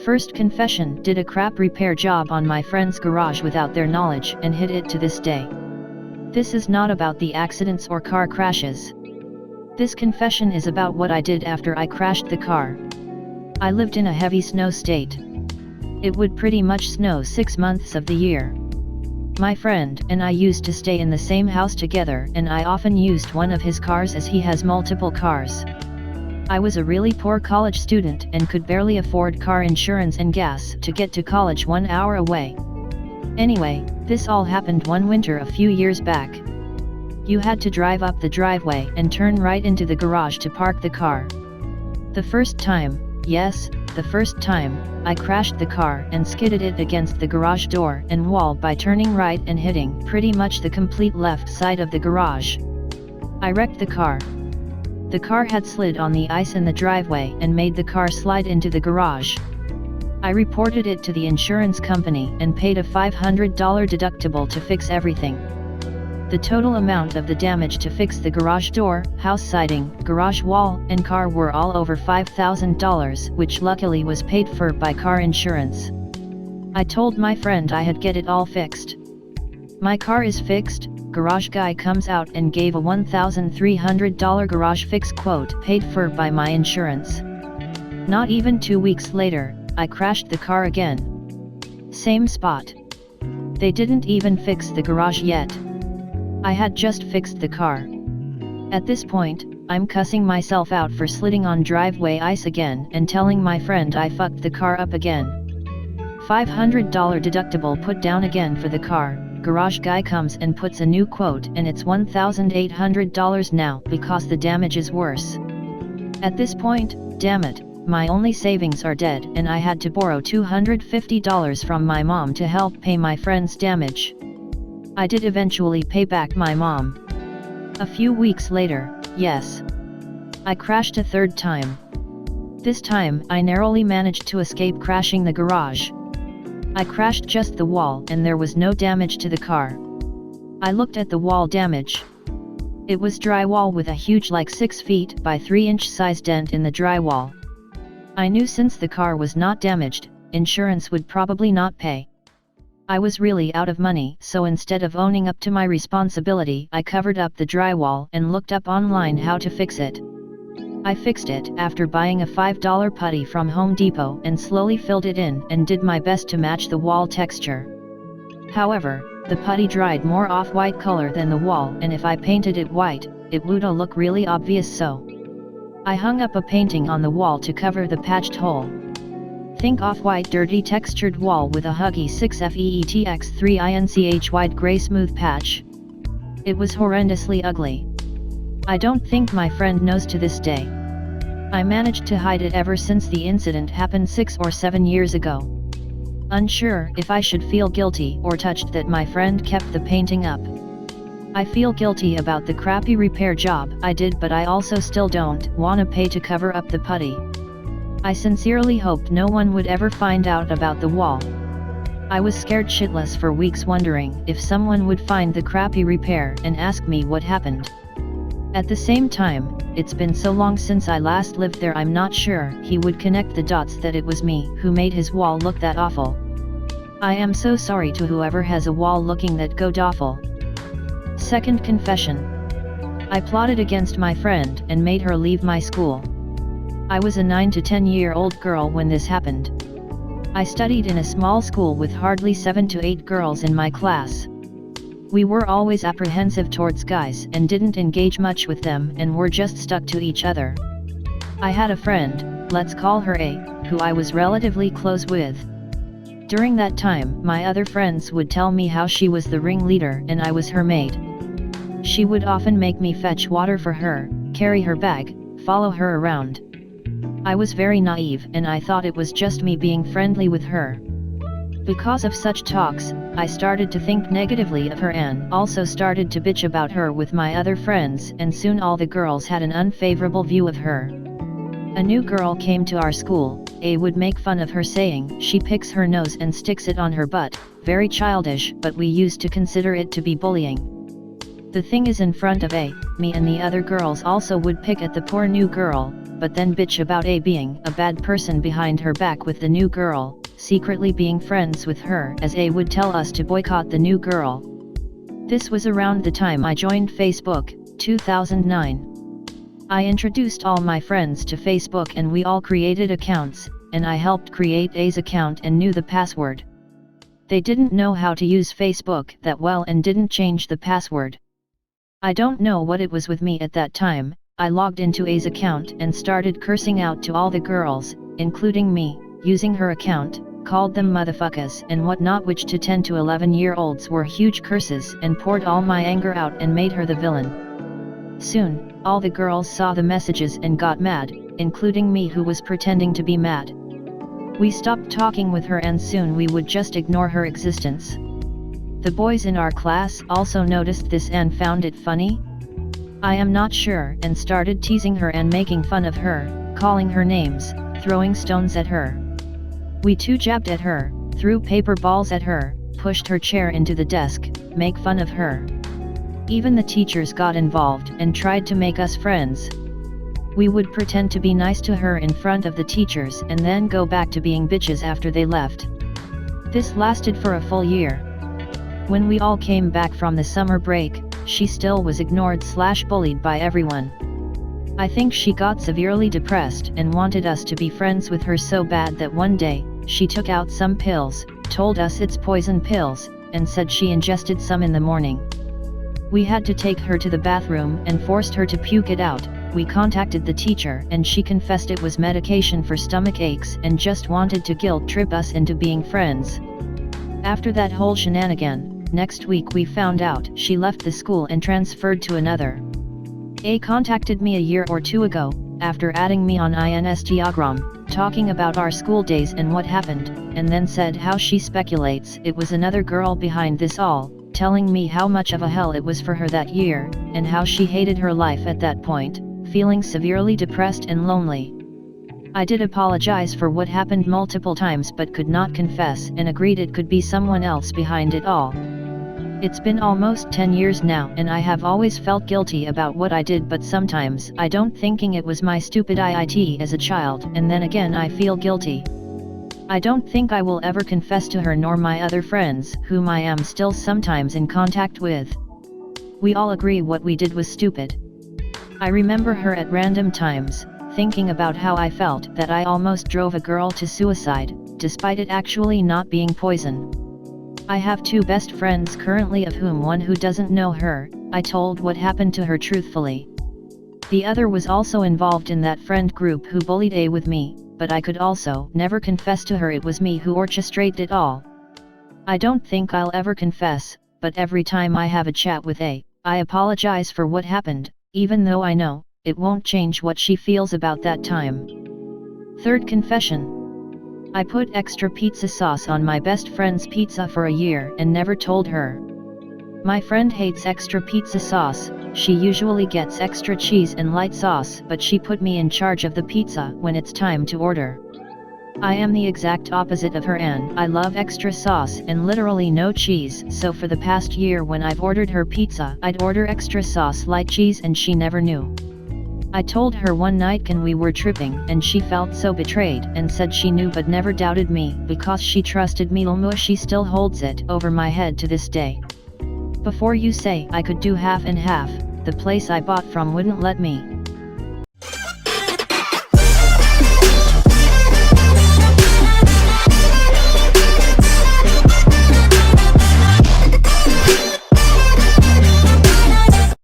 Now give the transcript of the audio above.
First confession: did a crap repair job on my friend's garage without their knowledge and hid it to this day. This is not about the accidents or car crashes. This confession is about what I did after I crashed the car. I lived in a heavy snow state. It would pretty much snow 6 months of the year. My friend and I used to stay in the same house together, and I often used one of his cars as he has multiple cars. I was a really poor college student and could barely afford car insurance and gas to get to college 1 hour away. Anyway, this all happened one winter a few years back. You had to drive up the driveway and turn right into the garage to park the car. The first time, yes, the first time, I crashed the car and skidded it against the garage door and wall by turning right and hitting pretty much the complete left side of the garage. I wrecked the car. The car had slid on the ice in the driveway and made the car slide into the garage. I reported it to the insurance company and paid a $500 deductible to fix everything. The total amount of the damage to fix the garage door, house siding, garage wall, and car were all over $5,000, which luckily was paid for by car insurance. I told my friend I had get it all fixed. My car is fixed. Garage guy comes out and gave a $1,300 garage fix quote paid for by my insurance. Not even 2 weeks later, I crashed the car again. Same spot. They didn't even fix the garage yet. I had just fixed the car. At this point, I'm cussing myself out for sliding on driveway ice again and telling my friend I fucked the car up again. $500 deductible put down again for the car. Garage guy comes and puts a new quote, and it's $1,800 now because the damage is worse. At this point, damn it, my only savings are dead, and I had to borrow $250 from my mom to help pay my friend's damage. I did eventually pay back my mom. A few weeks later, yes, I crashed a third time. This time, I narrowly managed to escape crashing the garage. I crashed just the wall and there was no damage to the car. I looked at the wall damage. It was drywall with a huge 6 feet by 3 inch size dent in the drywall. I knew since the car was not damaged, insurance would probably not pay. I was really out of money, so instead of owning up to my responsibility, I covered up the drywall and looked up online how to fix it. I fixed it after buying a $5 putty from Home Depot and slowly filled it in and did my best to match the wall texture. However, the putty dried more off-white color than the wall, and if I painted it white, it would look really obvious, so I hung up a painting on the wall to cover the patched hole. Think off-white dirty textured wall with a huggy 6FEETX3INCH white gray smooth patch. It was horrendously ugly. I don't think my friend knows to this day. I managed to hide it ever since the incident happened 6 or 7 years ago. Unsure if I should feel guilty or touched that my friend kept the painting up. I feel guilty about the crappy repair job I did, but I also still don't wanna pay to cover up the putty. I sincerely hoped no one would ever find out about the wall. I was scared shitless for weeks, wondering if someone would find the crappy repair and ask me what happened. At the same time, it's been so long since I last lived there, I'm not sure he would connect the dots that it was me who made his wall look that awful. I am so sorry to whoever has a wall looking that god awful. Second confession. I plotted against my friend and made her leave my school. I was a 9 to 10-year-old girl when this happened. I studied in a small school with hardly 7 to 8 girls in my class. We were always apprehensive towards guys and didn't engage much with them and were just stuck to each other. I had a friend, let's call her A, who I was relatively close with. During that time, my other friends would tell me how she was the ringleader and I was her maid. She would often make me fetch water for her, carry her bag, follow her around. I was very naive and I thought it was just me being friendly with her. Because of such talks, I started to think negatively of her and also started to bitch about her with my other friends, and soon all the girls had an unfavorable view of her. A new girl came to our school. A would make fun of her, saying she picks her nose and sticks it on her butt, very childish, but we used to consider it to be bullying. The thing is, in front of A, me and the other girls also would pick at the poor new girl, but then bitch about A being a bad person behind her back with the new girl, secretly being friends with her as A would tell us to boycott the new girl. This was around the time I joined Facebook, 2009. I introduced all my friends to Facebook and we all created accounts, and I helped create A's account and knew the password. They didn't know how to use Facebook that well and didn't change the password. I don't know what it was with me at that time. I logged into A's account and started cursing out to all the girls, including me, using her account, called them motherfuckers and whatnot, which to 10 to 11-year-olds were huge curses, and poured all my anger out and made her the villain. Soon, all the girls saw the messages and got mad, including me who was pretending to be mad. We stopped talking with her and soon we would just ignore her existence. The boys in our class also noticed this and found it funny? I am not sure, and started teasing her and making fun of her, calling her names, throwing stones at her. We too jabbed at her, threw paper balls at her, pushed her chair into the desk, make fun of her. Even the teachers got involved and tried to make us friends. We would pretend to be nice to her in front of the teachers and then go back to being bitches after they left. This lasted for a full year. When we all came back from the summer break, she still was ignored/bullied by everyone. I think she got severely depressed and wanted us to be friends with her so bad that one day, she took out some pills, told us it's poison pills, and said she ingested some in the morning. We had to take her to the bathroom and forced her to puke it out. We contacted the teacher and she confessed it was medication for stomach aches and just wanted to guilt trip us into being friends. After that whole shenanigan, next week we found out she left the school and transferred to another. A contacted me a year or two ago, after adding me on Instagram, talking about our school days and what happened, and then said how she speculates it was another girl behind this all, telling me how much of a hell it was for her that year, and how she hated her life at that point, feeling severely depressed and lonely. I did apologize for what happened multiple times but could not confess and agreed it could be someone else behind it all. It's been almost 10 years now and I have always felt guilty about what I did, but sometimes I don't thinking it was my stupid it as a child, and then again I feel guilty. I don't think I will ever confess to her nor my other friends whom I am still sometimes in contact with. We all agree what we did was stupid. I remember her at random times, thinking about how I felt that I almost drove a girl to suicide, despite it actually not being poison. I have two best friends currently, of whom one who doesn't know her. I told what happened to her truthfully. The other was also involved in that friend group who bullied A with me, but I could also never confess to her it was me who orchestrated it all. I don't think I'll ever confess, but every time I have a chat with A, I apologize for what happened, even though I know it won't change what she feels about that time. Third confession. I put extra pizza sauce on my best friend's pizza for a year and never told her. My friend hates extra pizza sauce. She usually gets extra cheese and light sauce, but she put me in charge of the pizza when it's time to order. I am the exact opposite of her and I love extra sauce and literally no cheese, so for the past year when I've ordered her pizza I'd order extra sauce, light cheese, and she never knew. I told her one night when we were tripping and she felt so betrayed and said she knew but never doubted me because she trusted me. She still holds it over my head to this day. Before you say I could do half and half, the place I bought from wouldn't let me.